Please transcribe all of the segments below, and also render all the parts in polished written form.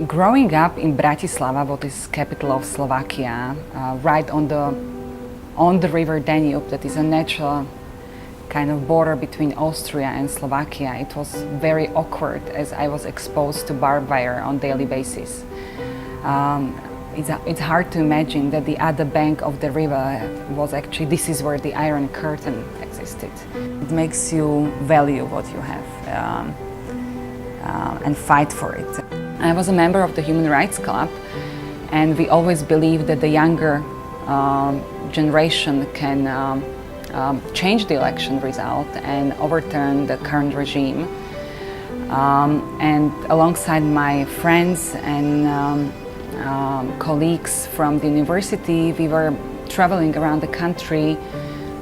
Growing up in Bratislava, what is capital of Slovakia, right on the river Danube, that is a natural kind of border between Austria and Slovakia, it was very awkward as I was exposed to barbed wire on daily basis. It's hard to imagine that the other bank of the river was actually, this is where the Iron Curtain existed. It makes you value what you have and fight for it. I was a member of the Human Rights Club, and we always believed that the younger generation can change the election result and overturn the current regime. And alongside my friends and colleagues from the university, we were traveling around the country,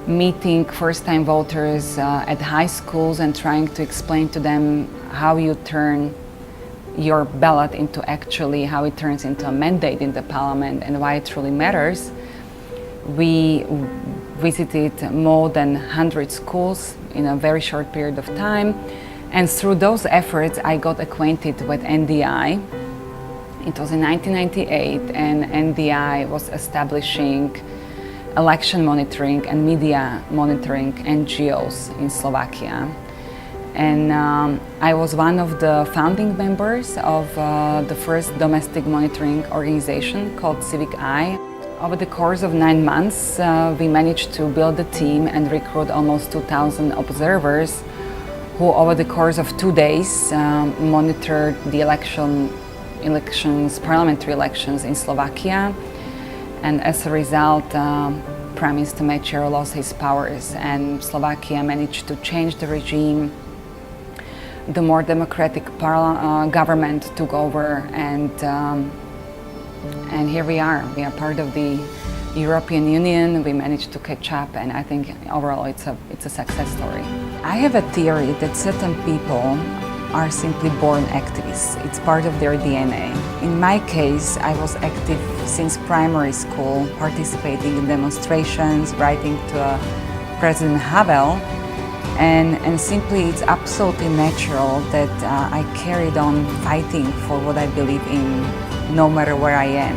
meeting first-time voters at high schools and trying to explain to them how you turn your ballot into actually how it turns into a mandate in the parliament and why it truly matters. We visited more than 100 schools in a very short period of time, and through those efforts I got acquainted with NDI. It was in 1998, and NDI was establishing election monitoring and media monitoring NGOs in Slovakia. And I was one of the founding members of the first domestic monitoring organization called Civic I. Over the course of 9 months, we managed to build a team and recruit almost 2,000 observers who over the course of 2 days monitored the parliamentary elections in Slovakia. And as a result, Prime Minister Mečiar lost his powers and Slovakia managed to change the regime. The more democratic government took over, and here we are. We are part of the European Union. We managed to catch up, and I think overall it's a success story. I have a theory that certain people are simply born activists. It's part of their DNA. In my case, I was active since primary school, participating in demonstrations, writing to President Havel. And simply it's absolutely natural that I carried on fighting for what I believe in, no matter where I am.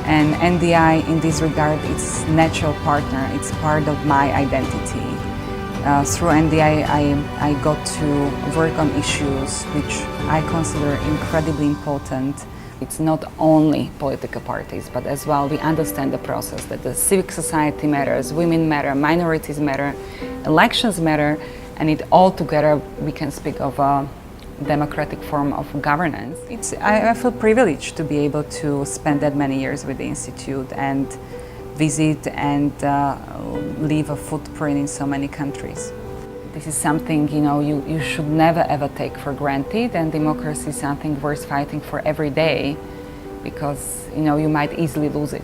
And NDI in this regard, it's natural partner, it's part of my identity. Through NDI I got to work on issues which I consider incredibly important. It's not only political parties, but as well we understand the process, that the civic society matters, women matter, minorities matter, elections matter, and it all together we can speak of a democratic form of governance. I feel privileged to be able to spend that many years with the Institute and visit and leave a footprint in so many countries. This is something you should never ever take for granted, and democracy is something worth fighting for every day, because you might easily lose it.